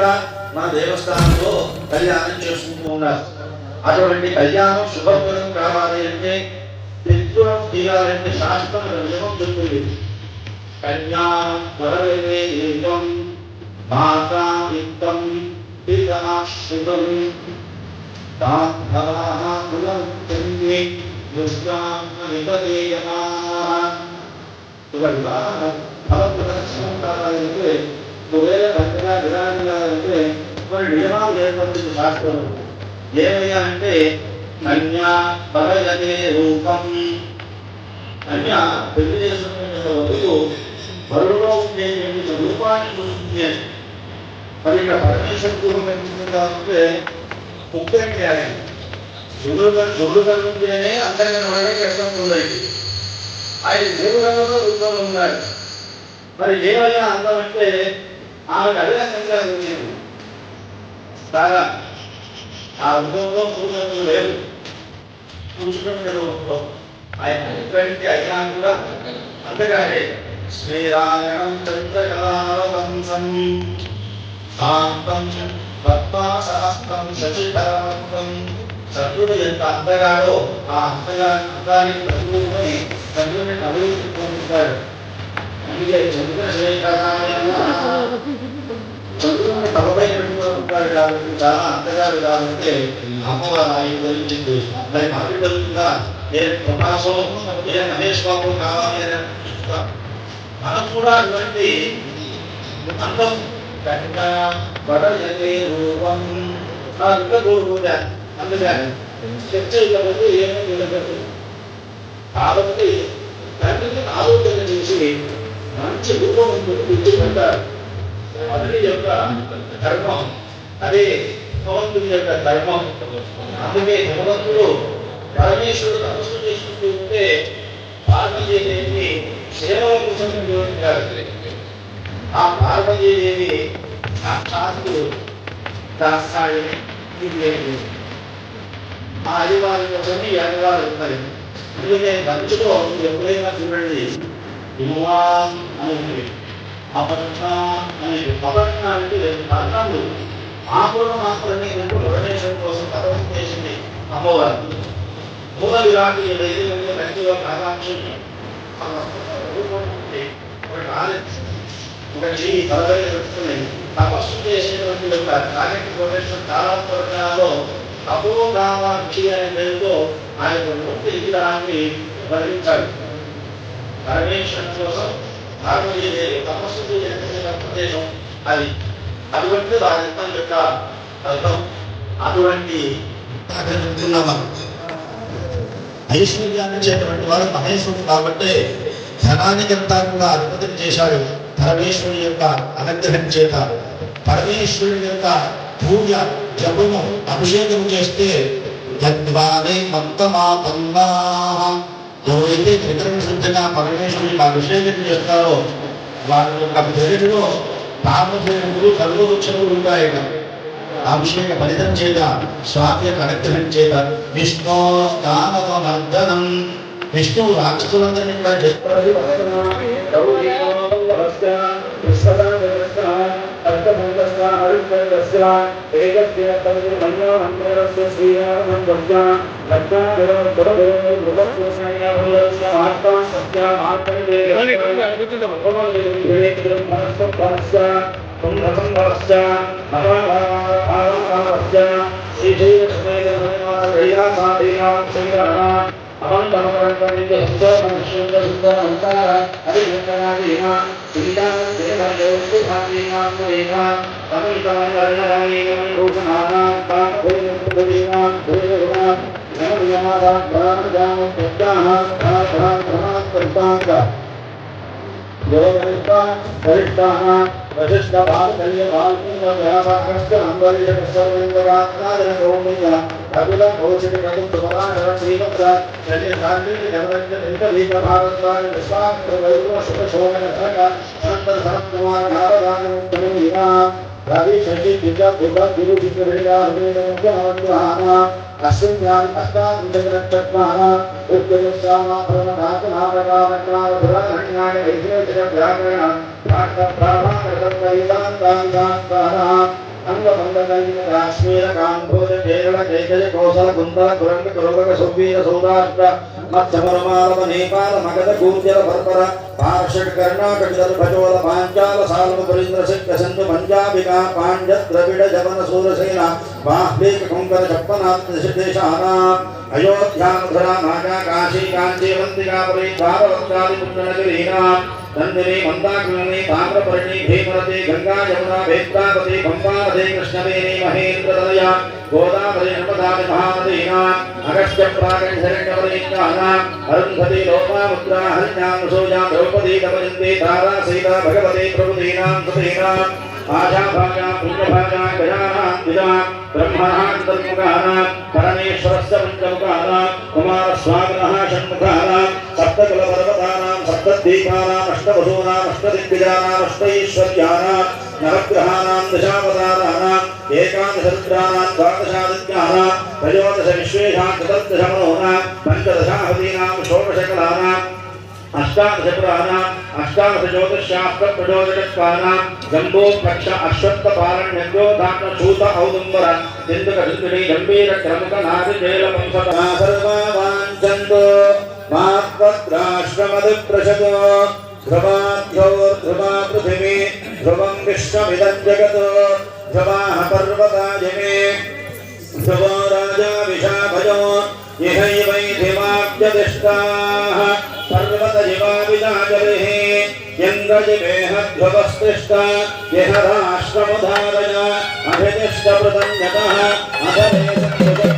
కూడా మన దేవస్థానంలో కళ్యాణం చేసుకుంటూ ఉన్నారు. అటువంటి కళ్యాణం శుభప్రదం కావాలి అంటే పితృం తీయాలంటే శాస్త్రం నియమం చెప్తుంది. కన్యాం వరవేయం మాతామిత్తం పితాశ్రితం తాంధవాః కులం చంద్రే దుర్గాం నిపదేయమా. భగవద్గీత ఒకవేళ భక్తిగా విధానంగా అంటే కొన్ని నియమాలు ఏర్పడుతుంది శాస్త్రం. ఏమయ్యా అంటే కన్యా భగవతే రూపం. కన్యా పెళ్లి చేసుకునే వరకు వరులో ఉండే రూపాన్ని చూస్తుంది. మరి ఇక్కడ పరమేశ్వర రూపం ఎందుకుంటే ముఖ్యంగా చేయాలి. గురుడు కలుగుతేనే అంతర్గత కష్టం ఉందండి. ఆయన దేవుడంలో రూపంలో ఉన్నాడు. మరి ఏమైనా అందం అంటే ఆమెకు అడిగానంగా ఉంది. బాగా ఆ రూపంలో పూజలు లేదు. చూసుకునే రూపంలో ఆయన ఎటువంటి అయినా కూడా అంతగానే శ్రీరాయణం చంద్రకళావంశం శాంతం పద్మాసహస్తం శశిధరం. చంద్రుడు ఎంత అందగాడో ఆ అందానికి ప్రతిరూపమై చంద్రుని అభివృద్ధిస్తాడు. అందుకే చంద్రుని తలపై పెట్టుకుంటాడు కాబట్టి చాలా అందగాడు కాబట్టి అమ్మవారు ఆయన ధరించింది. దాని మాటి ధరించిందా నేను ప్రకాశం నేను మహేష్ బాబు కావాలి అని చూస్తాం. మనం కూడా అటువంటి అందం కన్యా వరయతే రూపం అందుకని చర్చ ఇవ్వబోతూ ఏమీ నిలబెట్టు. కాబట్టి తండ్రిని ఆలోచన చేసి మంచి రూపం పెట్టారు. అతని యొక్క ధర్మం అదే భగవంతుని యొక్క ధర్మం. అందుకే భగవంతుడు పరమేశ్వరుడు తపస్సు చేసుకుంటూ ఉంటే పార్వతీదేవి సేవల కోసం ఉంటారు. ఆ పార్వతీదేవి సాక్షాత్తు దాస్తాడు. ఆ అధివారి కోసం ఈ అధివారు ఉన్నాయి. అందుకే మంచులో ఎప్పుడైనా చూడండి ఇమాం అనేది అపర్ణ అనేది. అపర్ణ అంటే అర్థాలు ఆకులు మాత్రమే పరమేశ్వరం కోసం తపస్సు చేసింది అమ్మవారు. మూల విరాటి ఏదైతే మంచిగా ఆకాంక్ష ఒక చెయ్యి తలపై పెట్టుకుని తపస్సు చేసేటువంటి యొక్క కార్యక్రమేశ్వర తారాలో తపోగామాక్షి అనే పేరుతో ఆయన ముక్తి విధానాన్ని వర్ణించాడు. పరమేశ్వరం కోసం పార్వతీదేవి తపస్సు చేసిన ప్రదేశం అది. అటువంటి రాజస్థాన్ యొక్క అర్థం. అటువంటి ఐశ్వర్యాన్ని చేసినటువంటి వాడు మహేశ్వరుడు కాబట్టి ధనానికి అంతా కూడా అధిపతిని చేశాడు పరమేశ్వరుని యొక్క అనుగ్రహం చేత. పరమేశ్వరుని యొక్క పూజ జపము అభిషేకం చేస్తే ఎవరైతే త్రికరణ శుద్ధిగా పరమేశ్వరుని అభిషేకం చేస్తారో వారి యొక్క పేరులో తామసేనుడు సర్వవృక్షములు ఉంటాయి. అభిషేక ఫలితం చేత స్వామి యొక్క అనుగ్రహం చేత విష్ణు స్థానవర్ధనం. విష్ణువు రాక్షసులందరినీ కూడా చేస్తారు. काश्मीर काम्भोज केरल केकय कौशल कुंतल कुरंग कुरुवक सुवीर सौराष्ट्र मत्स्यमरमालव नेपाल मगध कूर्जल भर्पर पार्षद कर्णाटक भजोल पांचाल सालव परिंद्र सिंह सिंधु पंजाबिका पांड्य द्रविड़ जवन सूरसेना बाह्लीक कुंकर छप्पनाथ देशाना अयोध्या मथुरा मागा काशी कांचीवंतिका पुरी द्वारवंशादि पुण्यनगरीना नंदिनी मंदाकिनी ताम्रपर्णी भीमरती गंगा यमुना वेत्रावती पंपा नदी कृष्णवेणी महेंद्रतनया गोदावरी नर्मदा महानदीना अगस्त्य प्रागण्यरण्यवरीण्यना अरुन्धती लोपामुद्रा हरिण्यां सूजा द्रौपदी दमयन्ती तारा सीता भगवती प्रभुदीनां सतीनां आशाभागा पुण्यभागा गजानां द्विजा ब्रह्मणः चतुर्मुखानां परमेश्वरस्य पञ्चमुखानां कुमारस्वामिनः षण्मुखानां सप्तकुलपर्वतानां सप्तद्वीपानां अष्टवसूनाम् अष्टदिग्गजानाम् अष्टैश्वर्याणां नवग्रहाणां दशावताराणाम् एकादशरुद्राणां द्वादशादित्यानां त्रयोदश विश्वेषां चतुर्दशमनोनां पञ्चदशाहतीनां षोडशकलानां अष्टादशपुराणाम् अष्टादशज्योतिषशास्त्रप्रचोदकत्वानां जम्बोपक्ष अश्वत्थपारण्यज्योधात्मशूत औदुम्बर सिन्धुकसिन्धुनी गम्भीरक्रमुकनादिजैलवंशतः सर्वा वाञ्छन्तो मात्वत्राश्रमदिप्रशतो ध्रुवाभ्योर्ध्रुवा पृथिवी ध्रुवं विश्वमिदं जगत् ध्रुवाः पर्वता जिमे ध्रुवो राजा विशाभजो इहैवैधिमाब्जदिष्टाः पर्वतजिवाविजाजलिः यङ्गजिवेह ध्रुवस्तिष्ठ यह राष्ट्रमुधारय अभिदिष्टप्रदन्यतः अधरेशं